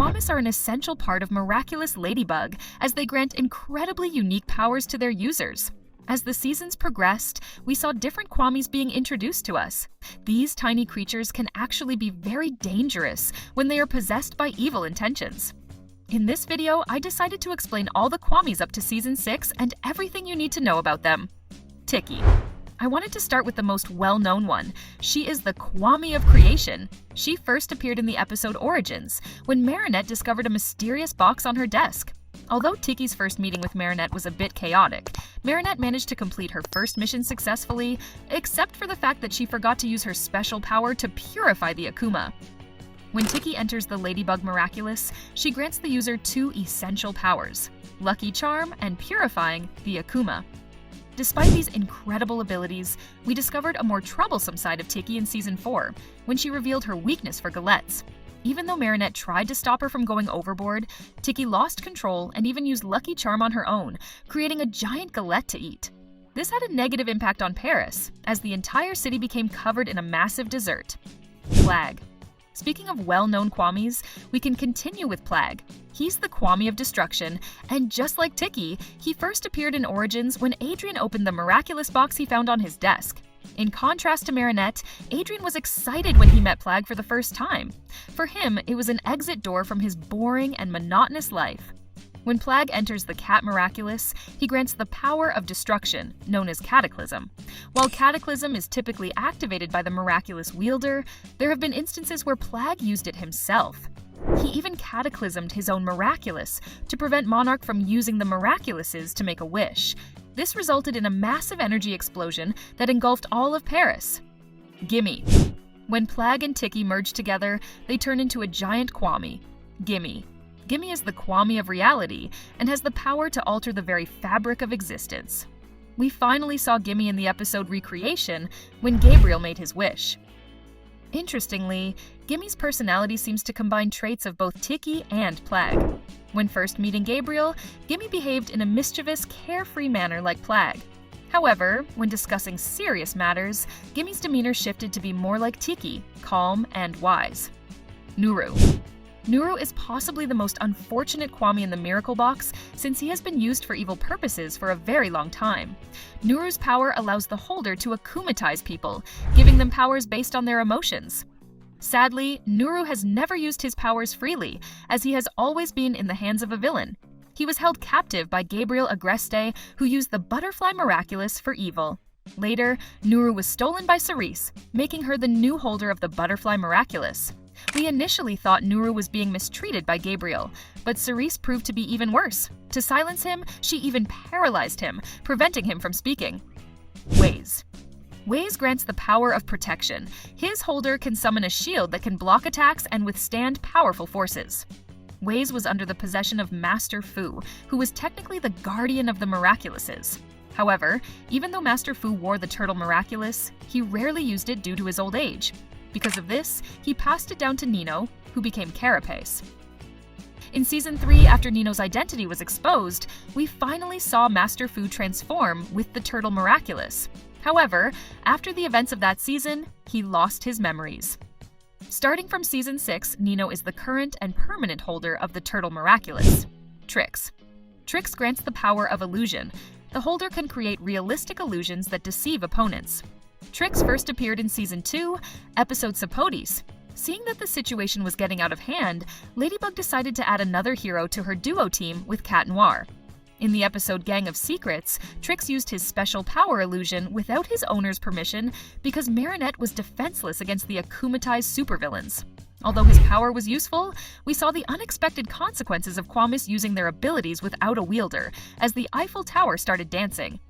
Kwamis are an essential part of Miraculous Ladybug as they grant incredibly unique powers to their users. As the seasons progressed, we saw different Kwamis being introduced to us. These tiny creatures can actually be very dangerous when they are possessed by evil intentions. In this video, I decided to explain all the Kwamis up to Season 6 and everything you need to know about them. Tiki. I wanted to start with the most well-known one. She is the Kwami of creation. She first appeared in the episode Origins, when Marinette discovered a mysterious box on her desk. Although Tiki's first meeting with Marinette was a bit chaotic, Marinette managed to complete her first mission successfully, except for the fact that she forgot to use her special power to purify the Akuma. When Tiki enters the Ladybug Miraculous, she grants the user two essential powers, Lucky Charm and Purifying the Akuma. Despite these incredible abilities, we discovered a more troublesome side of Tiki in Season 4, when she revealed her weakness for galettes. Even though Marinette tried to stop her from going overboard, Tiki lost control and even used Lucky Charm on her own, creating a giant galette to eat. This had a negative impact on Paris, as the entire city became covered in a massive dessert. Plagg. Speaking of well-known Kwamis, we can continue with Plagg. He's the Kwami of destruction, and just like Tiki, he first appeared in Origins when Adrien opened the miraculous box he found on his desk. In contrast to Marinette, Adrien was excited when he met Plagg for the first time. For him, it was an exit door from his boring and monotonous life. When Plagg enters the Cat Miraculous, he grants the power of destruction, known as Cataclysm. While Cataclysm is typically activated by the miraculous wielder, there have been instances where Plagg used it himself. He even cataclysmed his own Miraculous to prevent Monarch from using the Miraculouses to make a wish. This resulted in a massive energy explosion that engulfed all of Paris. Gimme. When Plagg and Tiki merge together, they turn into a giant Kwami, Gimme. Gimme is the Kwami of reality and has the power to alter the very fabric of existence. We finally saw Gimme in the episode Recreation when Gabriel made his wish. Interestingly, Gimme's personality seems to combine traits of both Tiki and Plagg. When first meeting Gabriel, Gimme behaved in a mischievous, carefree manner like Plagg. However, when discussing serious matters, Gimme's demeanor shifted to be more like Tiki, calm and wise. Nuru. Nuru is possibly the most unfortunate Kwami in the Miracle Box since he has been used for evil purposes for a very long time. Nuru's power allows the holder to akumatize people, giving them powers based on their emotions. Sadly, Nuru has never used his powers freely, as he has always been in the hands of a villain. He was held captive by Gabriel Agreste, who used the Butterfly Miraculous for evil. Later, Nuru was stolen by Cerise, making her the new holder of the Butterfly Miraculous. We initially thought Nuru was being mistreated by Gabriel, but Cerise proved to be even worse. To silence him, she even paralyzed him, preventing him from speaking. Waze. Waze grants the power of protection. His holder can summon a shield that can block attacks and withstand powerful forces. Waze was under the possession of Master Fu, who was technically the guardian of the Miraculouses. However, even though Master Fu wore the Turtle Miraculous, he rarely used it due to his old age. Because of this, he passed it down to Nino, who became Carapace. In Season 3, after Nino's identity was exposed, we finally saw Master Fu transform with the Turtle Miraculous. However, after the events of that season, he lost his memories. Starting from Season 6, Nino is the current and permanent holder of the Turtle Miraculous. Trix. Trix grants the power of illusion. The holder can create realistic illusions that deceive opponents. Trix first appeared in Season 2, episode Sapotes. Seeing that the situation was getting out of hand, Ladybug decided to add another hero to her duo team with Cat Noir. In the episode Gang of Secrets, Trix used his special power illusion without his owner's permission because Marinette was defenseless against the akumatized supervillains. Although his power was useful, we saw the unexpected consequences of Kwamis using their abilities without a wielder, as the Eiffel Tower started dancing.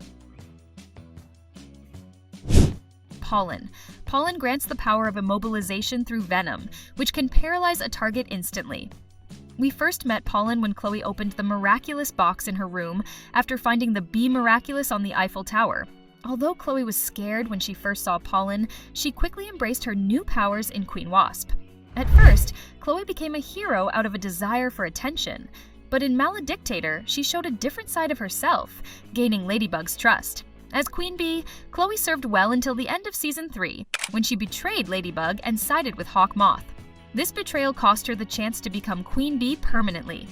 Pollen. Pollen grants the power of immobilization through venom, which can paralyze a target instantly. We first met Pollen when Chloe opened the miraculous box in her room after finding the Bee Miraculous on the Eiffel Tower. Although Chloe was scared when she first saw Pollen, she quickly embraced her new powers in Queen Wasp. At first, Chloe became a hero out of a desire for attention, but in Maledictator, she showed a different side of herself, gaining Ladybug's trust. As Queen Bee, Chloe served well until the end of Season 3, when she betrayed Ladybug and sided with Hawk Moth. This betrayal cost her the chance to become Queen Bee permanently.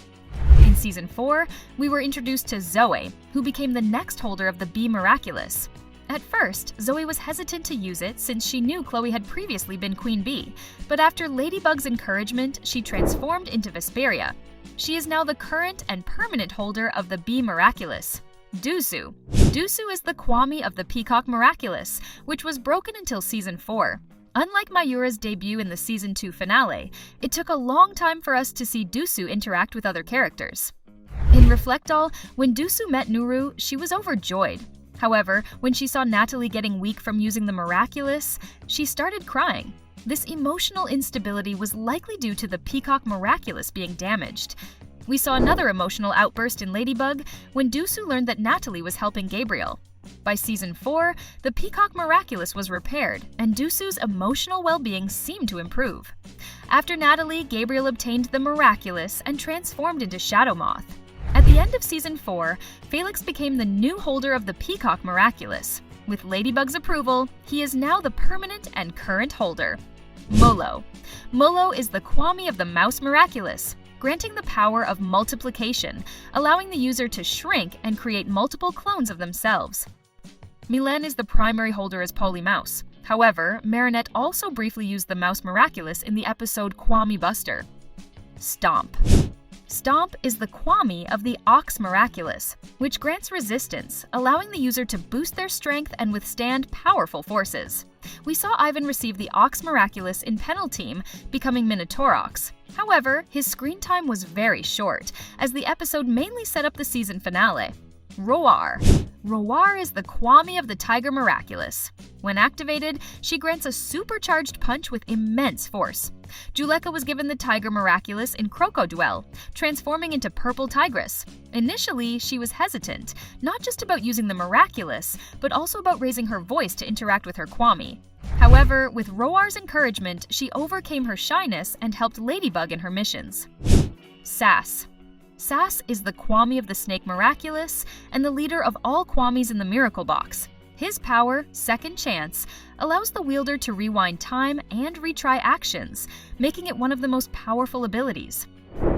In Season 4, we were introduced to Zoe, who became the next holder of the Bee Miraculous. At first, Zoe was hesitant to use it since she knew Chloe had previously been Queen Bee, but after Ladybug's encouragement, she transformed into Vesperia. She is now the current and permanent holder of the Bee Miraculous. Dusu. Dusu is the Kwami of the Peacock Miraculous, which was broken until Season 4. Unlike Mayura's debut in the Season 2 finale, it took a long time for us to see Dusu interact with other characters. In Reflect All, when Dusu met Nuru, she was overjoyed. However, when she saw Natalie getting weak from using the Miraculous, she started crying. This emotional instability was likely due to the Peacock Miraculous being damaged. We saw another emotional outburst in Ladybug when Dusu learned that Natalie was helping Gabriel. By Season 4, the Peacock Miraculous was repaired, and Dusu's emotional well-being seemed to improve. After Natalie, Gabriel obtained the Miraculous and transformed into Shadow Moth. At the end of Season 4, Felix became the new holder of the Peacock Miraculous. With Ladybug's approval, he is now the permanent and current holder. Molo. Molo is the Kwami of the Mouse Miraculous, granting the power of multiplication, allowing the user to shrink and create multiple clones of themselves. Milen is the primary holder as Polly Mouse. However, Marinette also briefly used the Mouse Miraculous in the episode Kwami Buster. Stomp. Stomp is the Kwami of the Ox Miraculous, which grants resistance, allowing the user to boost their strength and withstand powerful forces. We saw Ivan receive the Ox Miraculous in Penal Team, becoming Minotaurox. However, his screen time was very short, as the episode mainly set up the season finale. Roar. Roar is the Kwami of the Tiger Miraculous. When activated, she grants a supercharged punch with immense force. Juleka was given the Tiger Miraculous in Croco Duel, transforming into Purple Tigress. Initially, she was hesitant, not just about using the Miraculous, but also about raising her voice to interact with her Kwami. However, with Roar's encouragement, she overcame her shyness and helped Ladybug in her missions. Sass. Sass is the Kwami of the Snake Miraculous and the leader of all Kwamis in the Miracle Box. His power, Second Chance, allows the wielder to rewind time and retry actions, making it one of the most powerful abilities.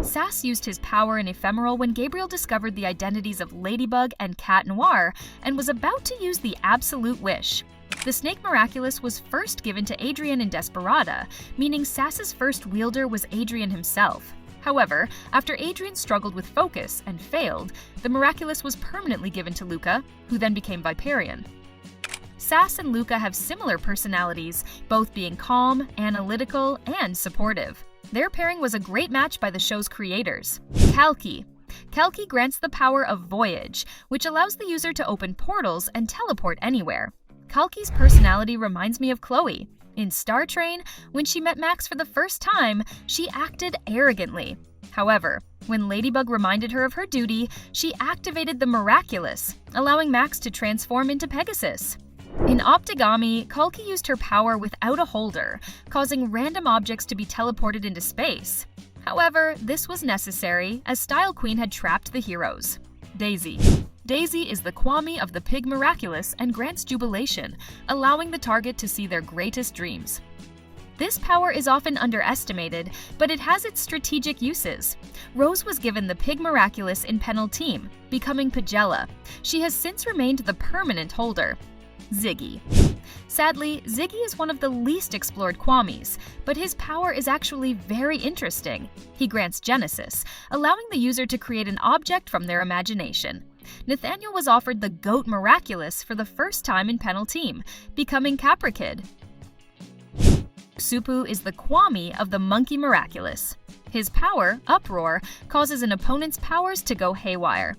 Sass used his power in Ephemeral when Gabriel discovered the identities of Ladybug and Cat Noir and was about to use the Absolute Wish. The Snake Miraculous was first given to Adrian in Desperada, meaning Sass's first wielder was Adrian himself. However, after Adrian struggled with focus and failed, the Miraculous was permanently given to Luca, who then became Viperian. Sass and Luca have similar personalities, both being calm, analytical, and supportive. Their pairing was a great match by the show's creators. Kalki. Kalki grants the power of Voyage, which allows the user to open portals and teleport anywhere. Kalki's personality reminds me of Chloe. In Star Train, when she met Max for the first time, she acted arrogantly. However, when Ladybug reminded her of her duty, she activated the Miraculous, allowing Max to transform into Pegasus. In Optigami, Kalki used her power without a holder, causing random objects to be teleported into space. However, this was necessary, as Style Queen had trapped the heroes. Daisy. Daisy is the Kwami of the Pig Miraculous and grants Jubilation, allowing the target to see their greatest dreams. This power is often underestimated, but it has its strategic uses. Rose was given the Pig Miraculous in Penal Team, becoming Pagella. She has since remained the permanent holder. Ziggy. Sadly, Ziggy is one of the least explored Kwamis, but his power is actually very interesting. He grants Genesis, allowing the user to create an object from their imagination. Nathaniel was offered the Goat Miraculous for the first time in Penal Team, becoming Caprikid. Supu is the Kwami of the Monkey Miraculous. His power, Uproar, causes an opponent's powers to go haywire.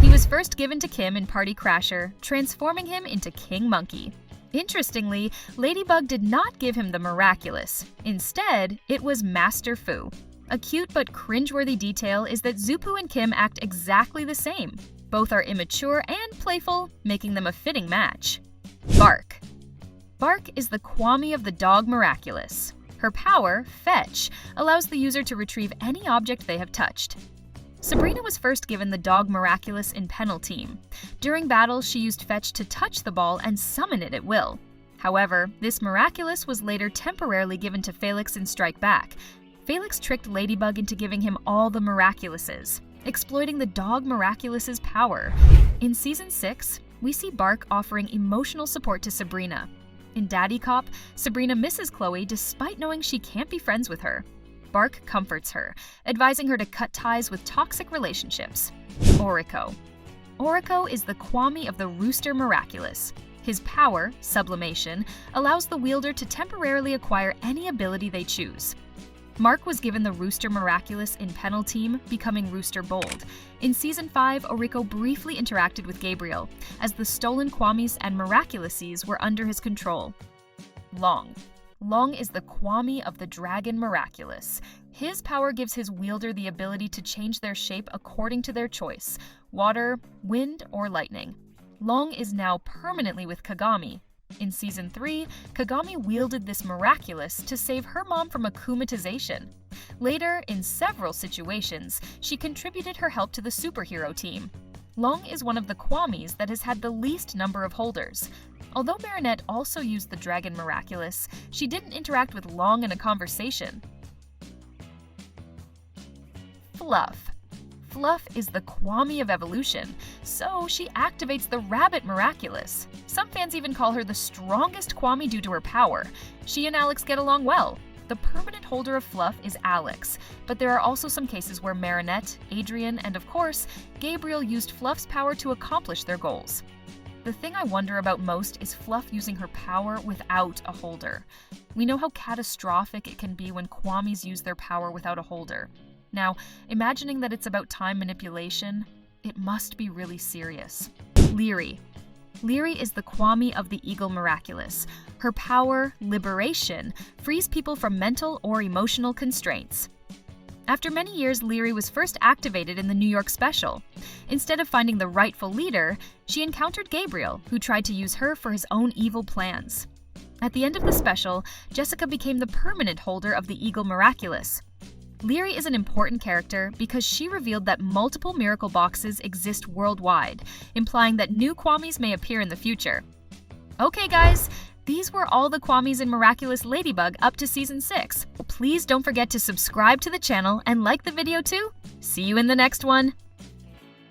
He was first given to Kim in Party Crasher, transforming him into King Monkey. Interestingly, Ladybug did not give him the Miraculous. Instead, it was Master Fu. A cute but cringeworthy detail is that Zupu and Kim act exactly the same. Both are immature and playful, making them a fitting match. Bark. Bark is the Kwami of the Dog Miraculous. Her power, Fetch, allows the user to retrieve any object they have touched. Sabrina was first given the Dog Miraculous in Penal Team. During battle, she used Fetch to touch the ball and summon it at will. However, this Miraculous was later temporarily given to Felix in Strike Back. Felix tricked Ladybug into giving him all the Miraculouses, exploiting the dog Miraculous's power. In Season 6, we see Bark offering emotional support to Sabrina. In Daddycop, Sabrina misses Chloe despite knowing she can't be friends with her. Bark comforts her, advising her to cut ties with toxic relationships. Orico. Orico is the Kwami of the Rooster Miraculous. His power, sublimation, allows the wielder to temporarily acquire any ability they choose. Mark was given the Rooster Miraculous in Penalteam, becoming Rooster Bold. In Season 5, Orico briefly interacted with Gabriel, as the stolen Kwamis and Miraculouses were under his control. Long. Long is the Kwami of the Dragon Miraculous. His power gives his wielder the ability to change their shape according to their choice: water, wind, or lightning. Long is now permanently with Kagami. In Season 3, Kagami wielded this Miraculous to save her mom from akumatization. Later, in several situations, she contributed her help to the superhero team. Long is one of the Kwamis that has had the least number of holders. Although Marinette also used the Dragon Miraculous, she didn't interact with Long in a conversation. Fluff. Fluff is the Kwami of evolution, so she activates the Rabbit Miraculous. Some fans even call her the strongest Kwami due to her power. She and Alex get along well. The permanent holder of Fluff is Alex, but there are also some cases where Marinette, Adrian, and of course, Gabriel used Fluff's power to accomplish their goals. The thing I wonder about most is Fluff using her power without a holder. We know how catastrophic it can be when Kwamis use their power without a holder. Now, imagining that it's about time manipulation, it must be really serious. Leary. Leary is the Kwami of the Eagle Miraculous. Her power, liberation, frees people from mental or emotional constraints. After many years, Leary was first activated in the New York special. Instead of finding the rightful leader, she encountered Gabriel, who tried to use her for his own evil plans. At the end of the special, Jessica became the permanent holder of the Eagle Miraculous. Leary is an important character because she revealed that multiple miracle boxes exist worldwide, implying that new Kwamis may appear in the future. Okay guys, these were all the Kwamis in Miraculous Ladybug up to Season 6. Please don't forget to subscribe to the channel and like the video too. See you in the next one!